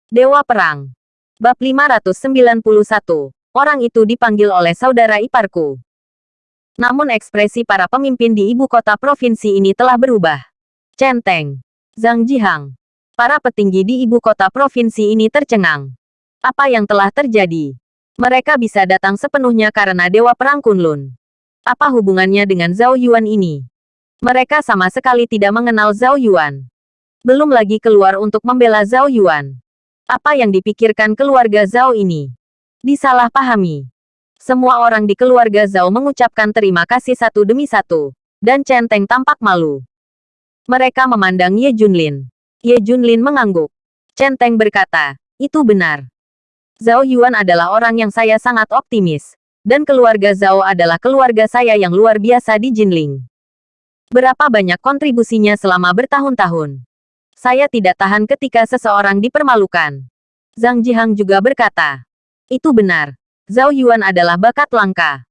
Dewa Perang. Bab 591. Orang itu dipanggil oleh saudara iparku. Namun ekspresi para pemimpin di ibu kota provinsi ini telah berubah. Centeng, Zhang Jihang. Para petinggi di ibu kota provinsi ini tercengang. Apa yang telah terjadi? Mereka bisa datang sepenuhnya karena Dewa Perang Kunlun. Apa hubungannya dengan Zhao Yuan ini? Mereka sama sekali tidak mengenal Zhao Yuan. Belum lagi keluar untuk membela Zhao Yuan. Apa yang dipikirkan keluarga Zhao ini? Disalahpahami. Semua orang di keluarga Zhao mengucapkan terima kasih satu demi satu, dan Centeng tampak malu. Mereka memandang Ye Junlin. Ye Junlin mengangguk. Centeng berkata, itu benar. Zhao Yuan adalah orang yang saya sangat optimis, dan keluarga Zhao adalah keluarga saya yang luar biasa di Jinling. Berapa banyak kontribusinya selama bertahun-tahun. Saya tidak tahan ketika seseorang dipermalukan. Zhang Jihang juga berkata, itu benar. Zhao Yuan adalah bakat langka.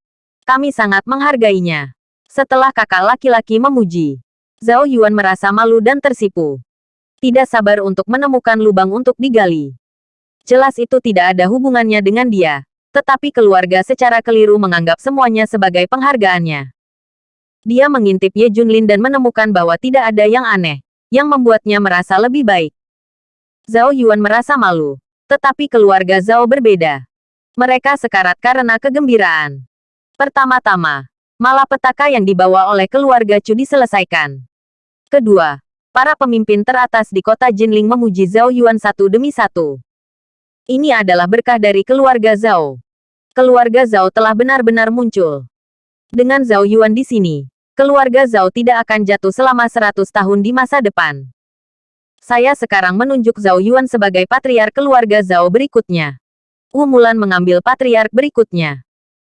Kami sangat menghargainya. Setelah kakak laki-laki memuji, Zhao Yuan merasa malu dan tersipu. Tidak sabar untuk menemukan lubang untuk digali. Jelas itu tidak ada hubungannya dengan dia, tetapi keluarga secara keliru menganggap semuanya sebagai penghargaannya. Dia mengintip Ye Junlin dan menemukan bahwa tidak ada yang aneh, yang membuatnya merasa lebih baik. Zhao Yuan merasa malu, tetapi keluarga Zhao berbeda. Mereka sekarat karena kegembiraan. Pertama-tama, malapetaka yang dibawa oleh keluarga Chu diselesaikan. Kedua, para pemimpin teratas di kota Jinling memuji Zhao Yuan satu demi satu. Ini adalah berkah dari keluarga Zhao. Keluarga Zhao telah benar-benar muncul. Dengan Zhao Yuan di sini, keluarga Zhao tidak akan jatuh selama 100 tahun di masa depan. Saya sekarang menunjuk Zhao Yuan sebagai patriark keluarga Zhao berikutnya. Wu Mulan mengambil patriark berikutnya.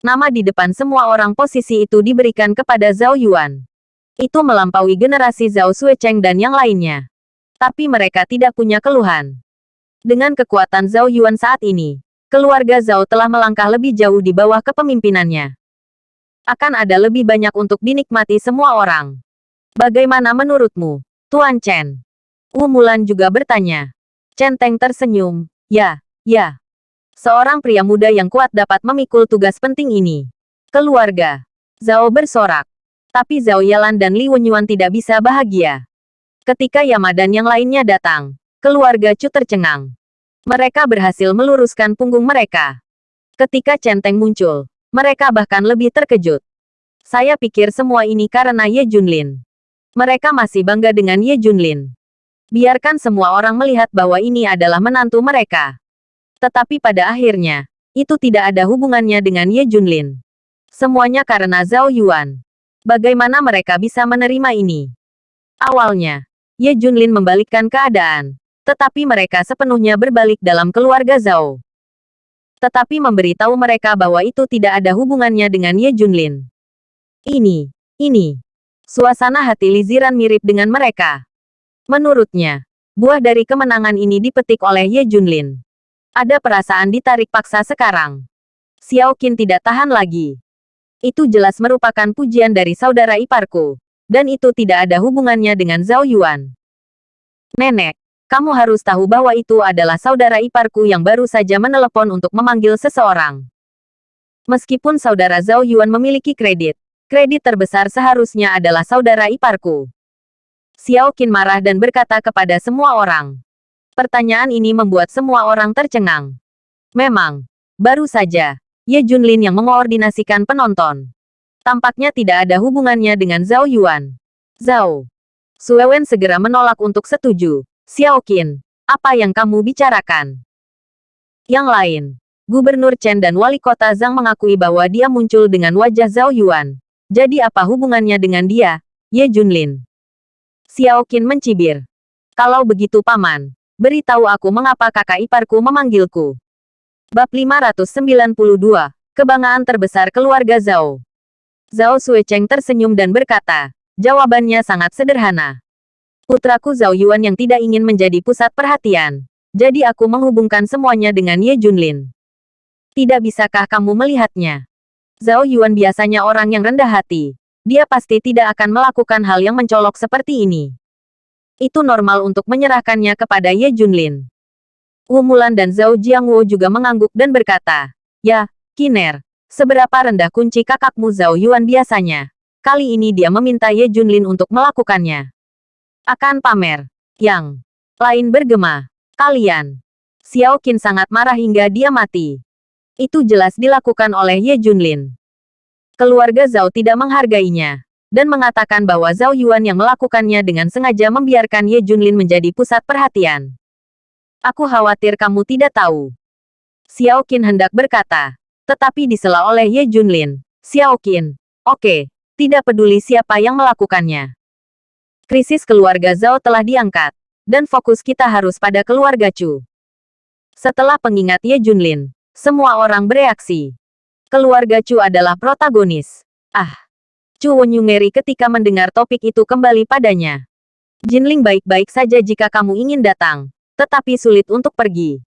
Nama di depan semua orang posisi itu diberikan kepada Zhao Yuan. Itu melampaui generasi Zhao Suecheng dan yang lainnya. Tapi mereka tidak punya keluhan. Dengan kekuatan Zhao Yuan saat ini, keluarga Zhao telah melangkah lebih jauh di bawah kepemimpinannya. Akan ada lebih banyak untuk dinikmati semua orang. Bagaimana menurutmu, Tuan Chen? Wu Mulan juga bertanya. Centeng tersenyum. Ya. Seorang pria muda yang kuat dapat memikul tugas penting ini. Keluarga Zhao bersorak. Tapi Zhao Yalan dan Li Wenyuan tidak bisa bahagia. Ketika Yama dan yang lainnya datang, keluarga Chu tercengang. Mereka berhasil meluruskan punggung mereka. Ketika Centeng muncul, mereka bahkan lebih terkejut. Saya pikir semua ini karena Ye Junlin. Mereka masih bangga dengan Ye Junlin. Biarkan semua orang melihat bahwa ini adalah menantu mereka. Tetapi pada akhirnya, itu tidak ada hubungannya dengan Ye Junlin. Semuanya karena Zhao Yuan. Bagaimana mereka bisa menerima ini? Awalnya, Ye Junlin membalikkan keadaan. Tetapi mereka sepenuhnya berbalik dalam keluarga Zhao. Tetapi memberitahu mereka bahwa itu tidak ada hubungannya dengan Ye Junlin. Ini. Suasana hati Li Ziran mirip dengan mereka. Menurutnya, buah dari kemenangan ini dipetik oleh Ye Junlin. Ada perasaan ditarik paksa sekarang. Xiao Qin tidak tahan lagi. Itu jelas merupakan pujian dari saudara iparku. Dan itu tidak ada hubungannya dengan Zhao Yuan. Nenek, kamu harus tahu bahwa itu adalah saudara iparku yang baru saja menelepon untuk memanggil seseorang. Meskipun saudara Zhao Yuan memiliki kredit terbesar seharusnya adalah saudara iparku. Xiao Qin marah dan berkata kepada semua orang. Pertanyaan ini membuat semua orang tercengang. Memang, baru saja, Ye Junlin yang mengoordinasikan penonton. Tampaknya tidak ada hubungannya dengan Zhao Yuan. Zhao. Sue Wen segera menolak untuk setuju. Xiao Qin, apa yang kamu bicarakan? Yang lain, Gubernur Chen dan Wali Kota Zhang mengakui bahwa dia muncul dengan wajah Zhao Yuan. Jadi apa hubungannya dengan dia, Ye Junlin? Xiao Qin mencibir. Kalau begitu paman, beritahu aku mengapa kakak iparku memanggilku. Bab 592, Kebanggaan Terbesar Keluarga Zhao. Zhao Suecheng tersenyum dan berkata, jawabannya sangat sederhana. Putraku Zhao Yuan yang tidak ingin menjadi pusat perhatian. Jadi aku menghubungkan semuanya dengan Ye Junlin. Tidak bisakah kamu melihatnya? Zhao Yuan biasanya orang yang rendah hati. Dia pasti tidak akan melakukan hal yang mencolok seperti ini. Itu normal untuk menyerahkannya kepada Ye Junlin. Wu Mulan dan Zhao Jiangwo juga mengangguk dan berkata, "Ya, Kiner, seberapa rendah kunci kakakmu Zhao Yuan biasanya? Kali ini dia meminta Ye Junlin untuk melakukannya. Akan pamer." Yang lain bergema, "Kalian." Xiao Qin sangat marah hingga dia mati. Itu jelas dilakukan oleh Ye Junlin. Keluarga Zhao tidak menghargainya, dan mengatakan bahwa Zhao Yuan yang melakukannya dengan sengaja membiarkan Ye Junlin menjadi pusat perhatian. "Aku khawatir kamu tidak tahu." Xiao Qin hendak berkata, tetapi disela oleh Ye Junlin. "Xiao Qin, oke, tidak peduli siapa yang melakukannya. Krisis keluarga Zhao telah diangkat, dan fokus kita harus pada keluarga Chu." Setelah pengingat Ye Junlin, semua orang bereaksi. Keluarga Chu adalah protagonis. Chu Wenyu ngeri ketika mendengar topik itu kembali padanya. "Jinling baik-baik saja jika kamu ingin datang, tetapi sulit untuk pergi."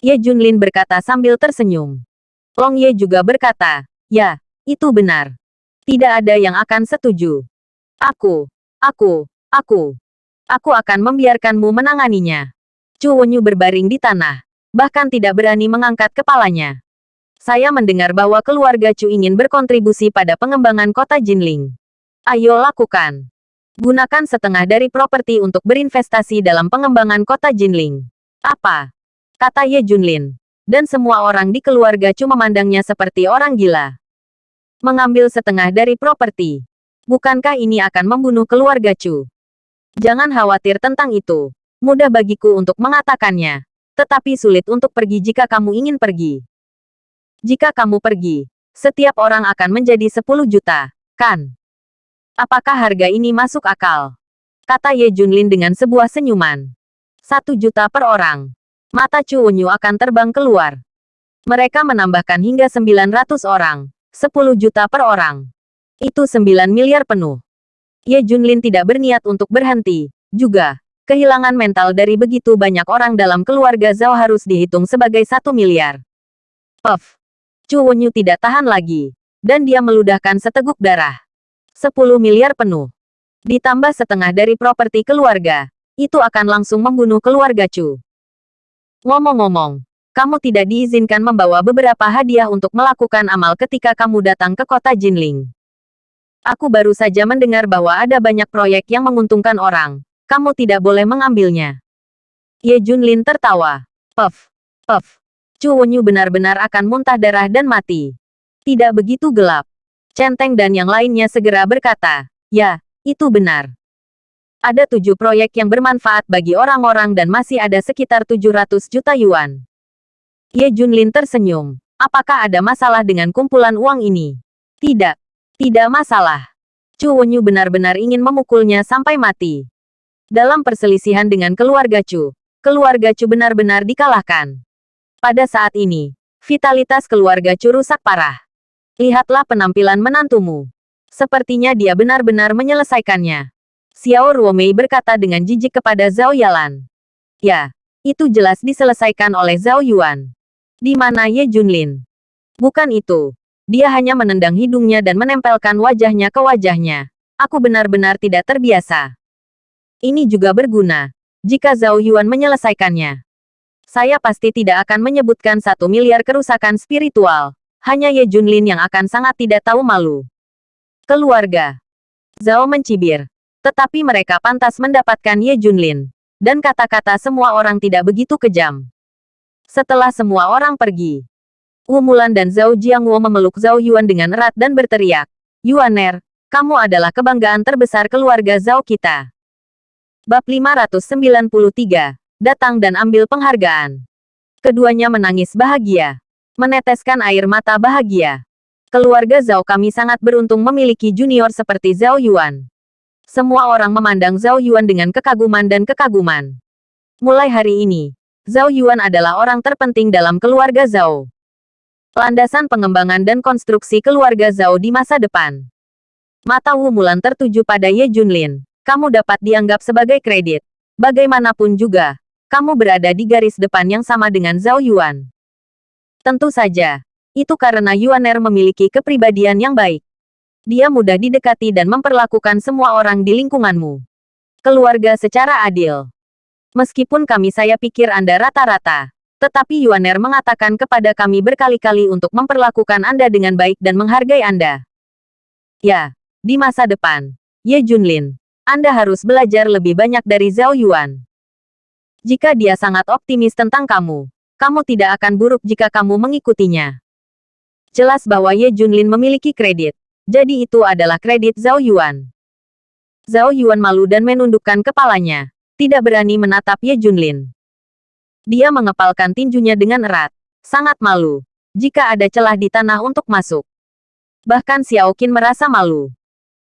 Ye Junlin berkata sambil tersenyum. Long Ye juga berkata, "Ya, itu benar. Tidak ada yang akan setuju. Aku akan membiarkanmu menanganinya." Chu Wenyu berbaring di tanah, bahkan tidak berani mengangkat kepalanya. "Saya mendengar bahwa keluarga Chu ingin berkontribusi pada pengembangan kota Jinling. Ayo lakukan. Gunakan setengah dari properti untuk berinvestasi dalam pengembangan kota Jinling." "Apa?" kata Ye Junlin. Dan semua orang di keluarga Chu memandangnya seperti orang gila. "Mengambil setengah dari properti. Bukankah ini akan membunuh keluarga Chu?" "Jangan khawatir tentang itu. Mudah bagiku untuk mengatakannya. Tetapi sulit untuk pergi jika kamu ingin pergi. Jika kamu pergi, setiap orang akan menjadi 10 juta, kan? Apakah harga ini masuk akal?" kata Ye Junlin dengan sebuah senyuman. 1 juta per orang. Mata Chu Wenyu akan terbang keluar. Mereka menambahkan hingga 900 orang, 10 juta per orang. Itu 9 miliar penuh. Ye Junlin tidak berniat untuk berhenti. Juga, kehilangan mental dari begitu banyak orang dalam keluarga Zhao harus dihitung sebagai 1 miliar. Puff. Chu Wenyu tidak tahan lagi, dan dia meludahkan seteguk darah. 10 miliar penuh. Ditambah setengah dari properti keluarga, itu akan langsung membunuh keluarga Chu. Ngomong-ngomong, kamu tidak diizinkan membawa beberapa hadiah untuk melakukan amal ketika kamu datang ke kota Jinling. Aku baru saja mendengar bahwa ada banyak proyek yang menguntungkan orang. Kamu tidak boleh mengambilnya." Ye Junlin tertawa. Puff. Chu Wenyu benar-benar akan muntah darah dan mati. Tidak begitu gelap. Chen Teng dan yang lainnya segera berkata, "Ya, itu benar. Ada 7 proyek yang bermanfaat bagi orang-orang dan masih ada sekitar 700 juta yuan." Ye Junlin tersenyum. "Apakah ada masalah dengan kumpulan uang ini?" Tidak masalah." Chu Wenyu benar-benar ingin memukulnya sampai mati. Dalam perselisihan dengan keluarga Chu benar-benar dikalahkan. Pada saat ini, vitalitas keluarga Chu rusak parah. Lihatlah penampilan menantumu. Sepertinya dia benar-benar menyelesaikannya. Xiao Ruomei berkata dengan jijik kepada Zhao Yalan. "Ya, itu jelas diselesaikan oleh Zhao Yuan. Di mana Ye Junlin?" "Bukan itu. Dia hanya menendang hidungnya dan menempelkan wajahnya ke wajahnya. Aku benar-benar tidak terbiasa." "Ini juga berguna. Jika Zhao Yuan menyelesaikannya, saya pasti tidak akan menyebutkan 1 miliar kerusakan spiritual. Hanya Ye Junlin yang akan sangat tidak tahu malu." Keluarga Zhao mencibir. Tetapi mereka pantas mendapatkan Ye Junlin. Dan kata-kata semua orang tidak begitu kejam. Setelah semua orang pergi, Wu Mulan dan Zhao Jiangwo memeluk Zhao Yuan dengan erat dan berteriak, "Yuaner, kamu adalah kebanggaan terbesar keluarga Zhao kita." Bab 593. Datang dan ambil penghargaan. Keduanya menangis bahagia. Meneteskan air mata bahagia. "Keluarga Zhao kami sangat beruntung memiliki junior seperti Zhao Yuan." Semua orang memandang Zhao Yuan dengan kekaguman dan kekaguman. Mulai hari ini, Zhao Yuan adalah orang terpenting dalam keluarga Zhao. Landasan pengembangan dan konstruksi keluarga Zhao di masa depan. Mata Wu Mulan tertuju pada Ye Junlin. "Kamu dapat dianggap sebagai kredit. Bagaimanapun juga, kamu berada di garis depan yang sama dengan Zhao Yuan." "Tentu saja. Itu karena Yuaner memiliki kepribadian yang baik. Dia mudah didekati dan memperlakukan semua orang di lingkunganmu. Keluarga secara adil." Meskipun saya pikir Anda rata-rata. Tetapi Yuaner mengatakan kepada kami berkali-kali untuk memperlakukan Anda dengan baik dan menghargai Anda. Ya, di masa depan, Ye Junlin, Anda harus belajar lebih banyak dari Zhao Yuan. Jika dia sangat optimis tentang kamu, kamu tidak akan buruk jika kamu mengikutinya. Jelas bahwa Ye Junlin memiliki kredit, jadi itu adalah kredit Zhao Yuan. Zhao Yuan malu dan menundukkan kepalanya, tidak berani menatap Ye Junlin. Dia mengepalkan tinjunya dengan erat, sangat malu, jika ada celah di tanah untuk masuk. Bahkan Xiao Qin merasa malu.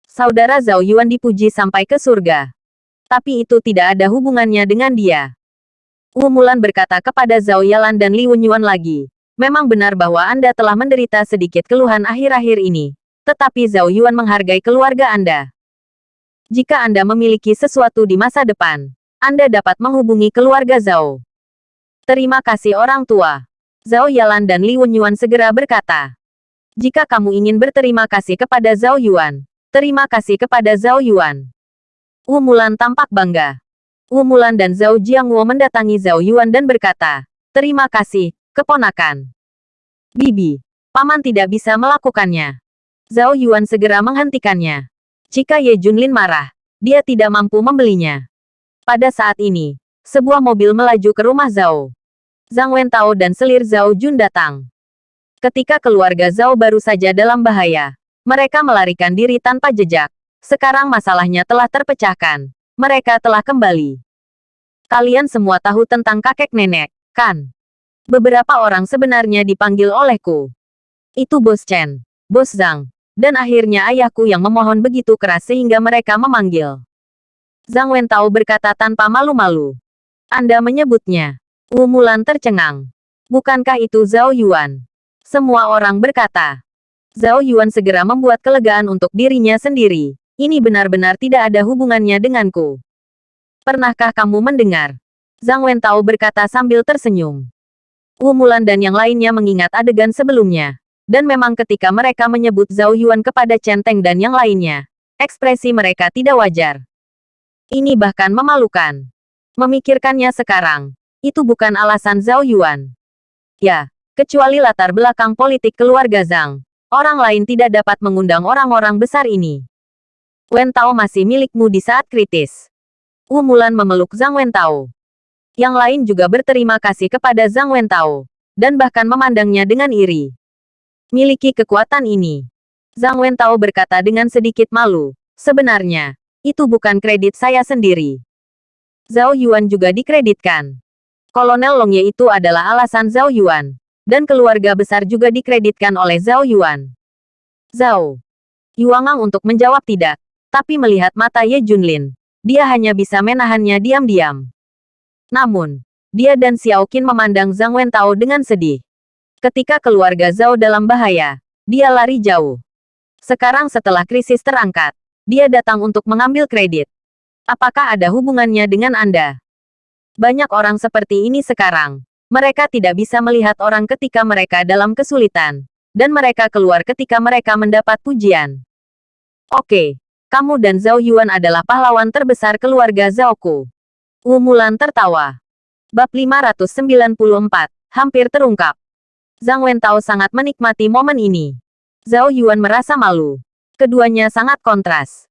Saudara Zhao Yuan dipuji sampai ke surga. Tapi itu tidak ada hubungannya dengan dia. Wu Mulan berkata kepada Zhao Yalan dan Li Wenyuan lagi, memang benar bahwa Anda telah menderita sedikit keluhan akhir-akhir ini. Tetapi Zhao Yuan menghargai keluarga Anda. Jika Anda memiliki sesuatu di masa depan, Anda dapat menghubungi keluarga Zhao. Terima kasih orang tua. Zhao Yalan dan Li Wenyuan segera berkata. Jika kamu ingin berterima kasih kepada Zhao Yuan, terima kasih kepada Zhao Yuan. Wu Mulan tampak bangga. Wu Mulan dan Zhao Jiangwo mendatangi Zhao Yuan dan berkata, terima kasih, keponakan. Bibi, paman tidak bisa melakukannya. Zhao Yuan segera menghentikannya. Jika Ye Junlin marah, dia tidak mampu membelinya. Pada saat ini, sebuah mobil melaju ke rumah Zhao. Zhang Wentao dan selir Zhao Jun datang. Ketika keluarga Zhao baru saja dalam bahaya, mereka melarikan diri tanpa jejak. Sekarang masalahnya telah terpecahkan. Mereka telah kembali. Kalian semua tahu tentang kakek nenek, kan? Beberapa orang sebenarnya dipanggil olehku. Itu Bos Chen, Bos Zhang, dan akhirnya ayahku yang memohon begitu keras sehingga mereka memanggil. Zhang Wentao berkata tanpa malu-malu. Anda menyebutnya. Wu Mulan tercengang. Bukankah itu Zhao Yuan? Semua orang berkata. Zhao Yuan segera membuat kelegaan untuk dirinya sendiri. Ini benar-benar tidak ada hubungannya denganku. Pernahkah kamu mendengar? Zhang Wentao berkata sambil tersenyum. Wu Mulan dan yang lainnya mengingat adegan sebelumnya. Dan memang ketika mereka menyebut Zhao Yuan kepada Chen Teng dan yang lainnya, ekspresi mereka tidak wajar. Ini bahkan memalukan. Memikirkannya sekarang, itu bukan alasan Zhao Yuan. Ya, kecuali latar belakang politik keluarga Zhang, orang lain tidak dapat mengundang orang-orang besar ini. Wentao masih milikmu di saat kritis. Wu Mulan memeluk Zhang Wentao. Yang lain juga berterima kasih kepada Zhang Wentao, dan bahkan memandangnya dengan iri. Miliki kekuatan ini. Zhang Wentao berkata dengan sedikit malu, sebenarnya, itu bukan kredit saya sendiri. Zhao Yuan juga dikreditkan. Kolonel Longye itu adalah alasan Zhao Yuan, dan keluarga besar juga dikreditkan oleh Zhao Yuan. Zhao Yuangang untuk menjawab tidak, tapi melihat mata Ye Junlin, dia hanya bisa menahannya diam-diam. Namun, dia dan Xiao Qin memandang Zhang Wentao dengan sedih. Ketika keluarga Zhao dalam bahaya, dia lari jauh. Sekarang setelah krisis terangkat, dia datang untuk mengambil kredit. Apakah ada hubungannya dengan Anda? Banyak orang seperti ini sekarang. Mereka tidak bisa melihat orang ketika mereka dalam kesulitan. Dan mereka keluar ketika mereka mendapat pujian. Oke, kamu dan Zhao Yuan adalah pahlawan terbesar keluarga Zhaoku. Wu Mulan tertawa. Bab 594, hampir terungkap. Zhang Wentao sangat menikmati momen ini. Zhao Yuan merasa malu. Keduanya sangat kontras.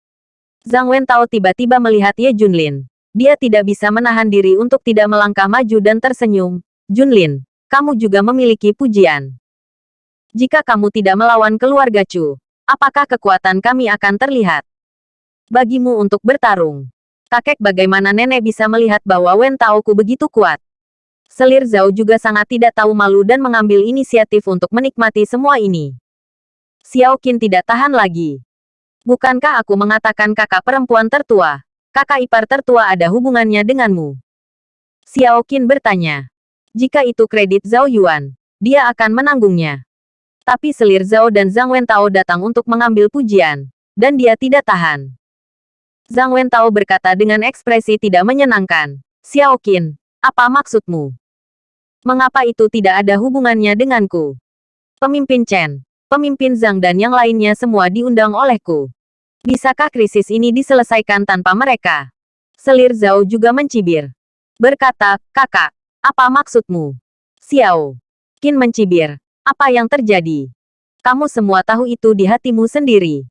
Zhang Wentao tiba-tiba melihat Ye Junlin. Dia tidak bisa menahan diri untuk tidak melangkah maju dan tersenyum. Junlin, kamu juga memiliki pujian. Jika kamu tidak melawan keluarga Chu, apakah kekuatan kami akan terlihat? Bagimu untuk bertarung. Kakek, bagaimana nenek bisa melihat bahwa Wentaoku begitu kuat? Selir Zhao juga sangat tidak tahu malu dan mengambil inisiatif untuk menikmati semua ini. Xiao Qin tidak tahan lagi. Bukankah aku mengatakan kakak perempuan tertua? Kakak ipar tertua ada hubungannya denganmu? Xiao Qin bertanya. Jika itu kredit Zhao Yuan, dia akan menanggungnya. Tapi selir Zhao dan Zhang Wentao datang untuk mengambil pujian, dan dia tidak tahan. Zhang Wentao berkata dengan ekspresi tidak menyenangkan. Xiao Qin, apa maksudmu? Mengapa itu tidak ada hubungannya denganku? Pemimpin Chen, pemimpin Zhang dan yang lainnya semua diundang olehku. Bisakah krisis ini diselesaikan tanpa mereka? Selir Zhao juga mencibir. Berkata, "Kakak, apa maksudmu?" Xiao Qin mencibir. "Apa yang terjadi? Kamu semua tahu itu di hatimu sendiri.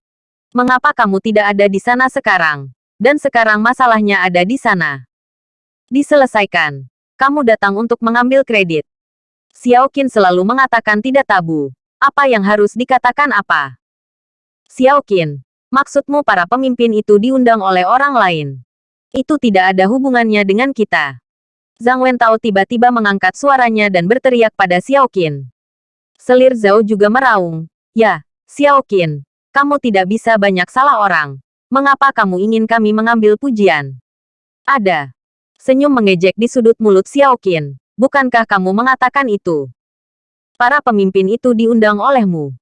Mengapa kamu tidak ada di sana sekarang? Dan sekarang masalahnya ada di sana. Diselesaikan. Kamu datang untuk mengambil kredit." Xiao Qin selalu mengatakan tidak tabu. Apa yang harus dikatakan apa? Xiao Qin, maksudmu para pemimpin itu diundang oleh orang lain? Itu tidak ada hubungannya dengan kita. Zhang Wentao tiba-tiba mengangkat suaranya dan berteriak pada Xiao Qin. Selir Zhao juga meraung. "Ya, Xiao Qin, kamu tidak bisa banyak salah orang. Mengapa kamu ingin kami mengambil pujian?" Ada senyum mengejek di sudut mulut Xiao Qin. "Bukankah kamu mengatakan itu? Para pemimpin itu diundang olehmu.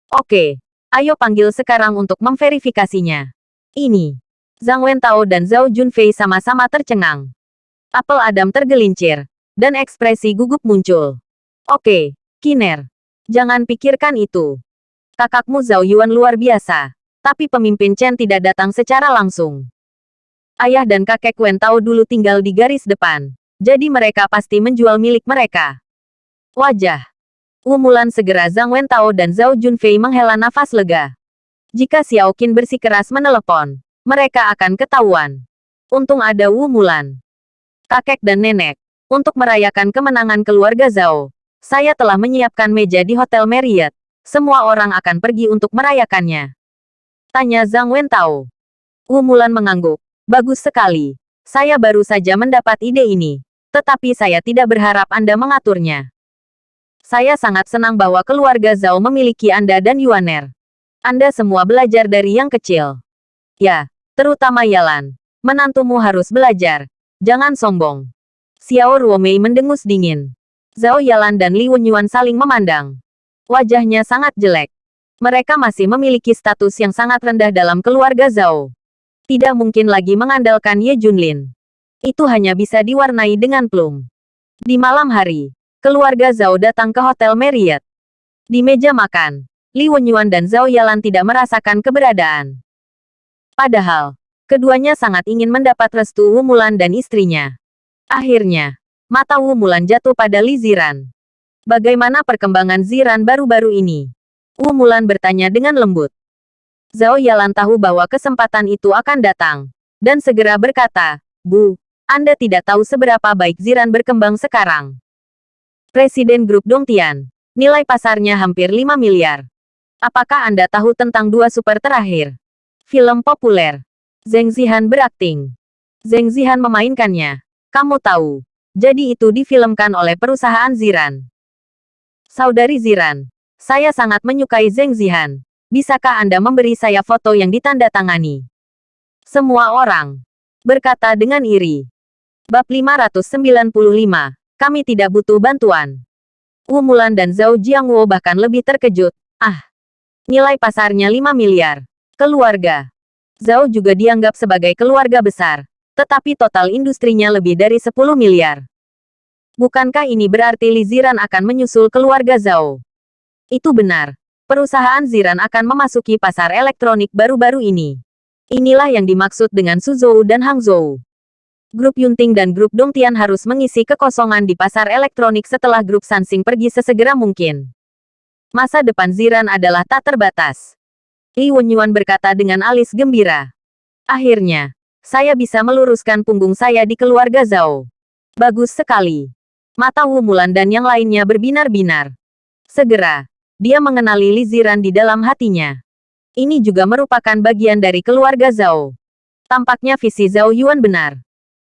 Oke, ayo panggil sekarang untuk memverifikasinya." Ini. Zhang Wentao dan Zhao Junfei sama-sama tercengang. Apel Adam tergelincir, dan ekspresi gugup muncul. "Oke, Kiner. Jangan pikirkan itu. Kakakmu Zhao Yuan luar biasa. Tapi pemimpin Chen tidak datang secara langsung. Ayah dan kakek Wentao dulu tinggal di garis depan. Jadi mereka pasti menjual milik mereka." Wajah Mulan segera Zhang Wentao dan Zhao Junfei menghela nafas lega. Jika Xiao Qin bersikeras menelepon, mereka akan ketahuan. Untung ada Mulan. "Kakek dan nenek, untuk merayakan kemenangan keluarga Zhao, saya telah menyiapkan meja di Hotel Marriott. Semua orang akan pergi untuk merayakannya," tanya Zhang Wentao. Mulan mengangguk. "Bagus sekali. Saya baru saja mendapat ide ini. Tetapi saya tidak berharap Anda mengaturnya. Saya sangat senang bahwa keluarga Zhao memiliki Anda dan Yuaner. Anda semua belajar dari yang kecil. Ya, terutama Yalan. Menantumu harus belajar. Jangan sombong." Xiao Ruomei mendengus dingin. Zhao Yalan dan Li Wenyuan saling memandang. Wajahnya sangat jelek. Mereka masih memiliki status yang sangat rendah dalam keluarga Zhao. Tidak mungkin lagi mengandalkan Ye Junlin. Itu hanya bisa diwarnai dengan plum. Di malam hari, keluarga Zhao datang ke Hotel Marriott. Di meja makan, Li Wenyuan dan Zhao Yalan tidak merasakan keberadaan. Padahal, keduanya sangat ingin mendapat restu Mulan dan istrinya. Akhirnya, mata Mulan jatuh pada Li Ziran. "Bagaimana perkembangan Ziran baru-baru ini?" Mulan bertanya dengan lembut. Zhao Yalan tahu bahwa kesempatan itu akan datang, dan segera berkata, "Bu, Anda tidak tahu seberapa baik Ziran berkembang sekarang. Presiden Grup Dongtian, nilai pasarnya hampir 5 miliar. Apakah Anda tahu tentang dua super terakhir? Film populer. Zheng Zihan berakting. Zheng Zihan memainkannya. Kamu tahu. Jadi itu difilmkan oleh perusahaan Ziran. Saudari Ziran, saya sangat menyukai Zheng Zihan. Bisakah Anda memberi saya foto yang ditandatangani?" Semua orang berkata dengan iri. Bab 595. Kami tidak butuh bantuan. Mulan dan Zhao Jiangwo bahkan lebih terkejut. Nilai pasarnya 5 miliar. Keluarga Zhao juga dianggap sebagai keluarga besar. Tetapi total industrinya lebih dari 10 miliar. Bukankah ini berarti Li Ziran akan menyusul keluarga Zhao? Itu benar. Perusahaan Ziran akan memasuki pasar elektronik baru-baru ini. Inilah yang dimaksud dengan Suzhou dan Hangzhou. Grup Yunting dan Grup Dongtian harus mengisi kekosongan di pasar elektronik setelah Grup Sansing pergi sesegera mungkin. Masa depan Ziran adalah tak terbatas. Li Wenyuan berkata dengan alis gembira. Akhirnya, saya bisa meluruskan punggung saya di keluarga Zhao. Bagus sekali. Mata Mulan dan yang lainnya berbinar-binar. Segera, dia mengenali Li Ziran di dalam hatinya. Ini juga merupakan bagian dari keluarga Zhao. Tampaknya visi Zhao Yuan benar.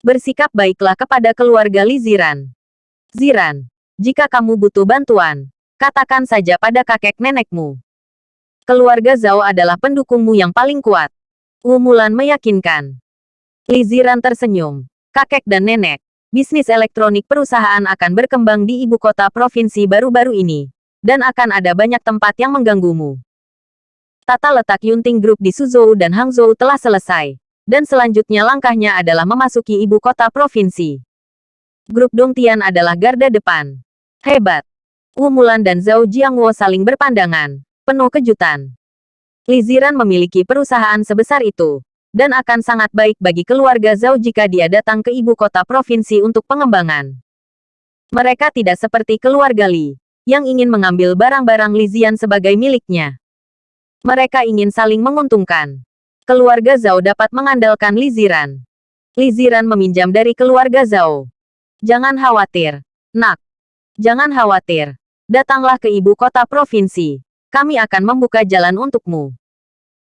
Bersikap baiklah kepada keluarga Li Ziran. Ziran, jika kamu butuh bantuan, katakan saja pada kakek nenekmu. Keluarga Zhao adalah pendukungmu yang paling kuat. Mulan meyakinkan. Li Ziran tersenyum. Kakek dan nenek, bisnis elektronik perusahaan akan berkembang di ibu kota provinsi baru-baru ini. Dan akan ada banyak tempat yang mengganggumu. Tata letak Yunting Group di Suzhou dan Hangzhou telah selesai. Dan selanjutnya langkahnya adalah memasuki ibu kota provinsi. Grup Dongtian adalah garda depan. Hebat. Mulan dan Zhao Jiangwo saling berpandangan, penuh kejutan. Li Ziran memiliki perusahaan sebesar itu. Dan akan sangat baik bagi keluarga Zhao jika dia datang ke ibu kota provinsi untuk pengembangan. Mereka tidak seperti keluarga Li, yang ingin mengambil barang-barang Li Ziyan sebagai miliknya. Mereka ingin saling menguntungkan. Keluarga Zhao dapat mengandalkan Li Ziran. Li Ziran meminjam dari keluarga Zhao. Jangan khawatir, nak. Jangan khawatir. Datanglah ke ibu kota provinsi. Kami akan membuka jalan untukmu.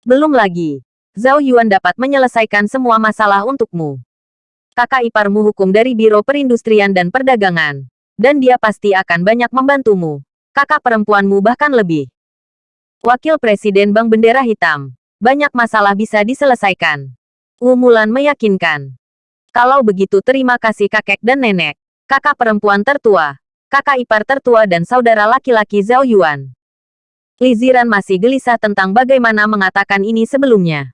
Belum lagi, Zhao Yuan dapat menyelesaikan semua masalah untukmu. Kakak iparmu hukum dari Biro Perindustrian dan Perdagangan. Dan dia pasti akan banyak membantumu. Kakak perempuanmu bahkan lebih. Wakil Presiden Bank Bendera Hitam. Banyak masalah bisa diselesaikan. Wu Mulan meyakinkan. Kalau begitu terima kasih kakek dan nenek. Kakak perempuan tertua. Kakak ipar tertua dan saudara laki-laki Zhao Yuan. Li Ziran masih gelisah tentang bagaimana mengatakan ini sebelumnya.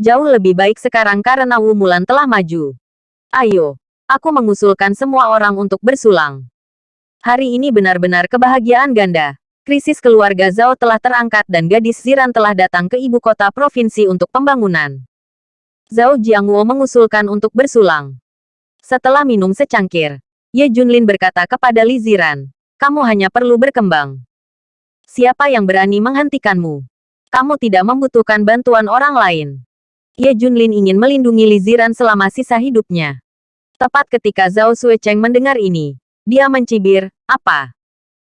Jauh lebih baik sekarang karena Wu Mulan telah maju. Ayo, aku mengusulkan semua orang untuk bersulang. Hari ini benar-benar kebahagiaan ganda. Krisis keluarga Zhao telah terangkat dan gadis Ziran telah datang ke ibu kota provinsi untuk pembangunan. Zhao Jiangwo mengusulkan untuk bersulang. Setelah minum secangkir, Ye Junlin berkata kepada Li Ziran, kamu hanya perlu berkembang. Siapa yang berani menghentikanmu? Kamu tidak membutuhkan bantuan orang lain. Ye Junlin ingin melindungi Li Ziran selama sisa hidupnya. Tepat ketika Zhao Xuecheng mendengar ini, dia mencibir, apa?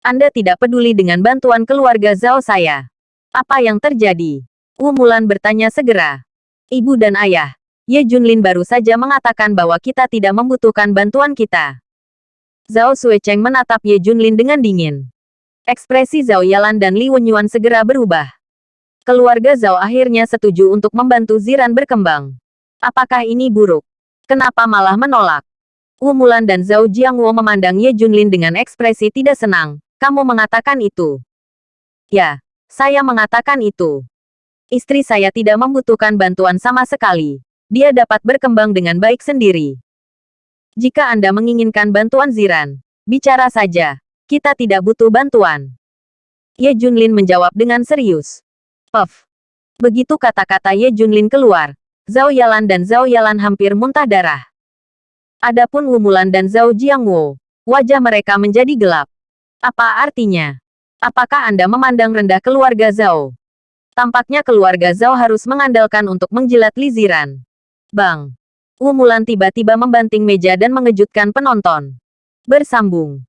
Anda tidak peduli dengan bantuan keluarga Zhao saya. Apa yang terjadi? Wu Mulan bertanya segera. Ibu dan ayah, Ye Junlin baru saja mengatakan bahwa kita tidak membutuhkan bantuan kita. Zhao Xuecheng menatap Ye Junlin dengan dingin. Ekspresi Zhao Yalan dan Li Wenyuan segera berubah. Keluarga Zhao akhirnya setuju untuk membantu Ziran berkembang. Apakah ini buruk? Kenapa malah menolak? Wu Mulan dan Zhao Jiangwo memandang Ye Junlin dengan ekspresi tidak senang. Kamu mengatakan itu? Ya, saya mengatakan itu. Istri saya tidak membutuhkan bantuan sama sekali. Dia dapat berkembang dengan baik sendiri. Jika Anda menginginkan bantuan Ziran, bicara saja. Kita tidak butuh bantuan. Ye Junlin menjawab dengan serius. Puff. Begitu kata-kata Ye Junlin keluar, Zhao Yalan dan Zhao Yalan hampir muntah darah. Adapun Wu Mulan dan Zhao Jiangwo, wajah mereka menjadi gelap. Apa artinya? Apakah Anda memandang rendah keluarga Zhao? Tampaknya keluarga Zhao harus mengandalkan untuk menjilat Li Ziran. Bang! Wu Mulan tiba-tiba membanting meja dan mengejutkan penonton. Bersambung.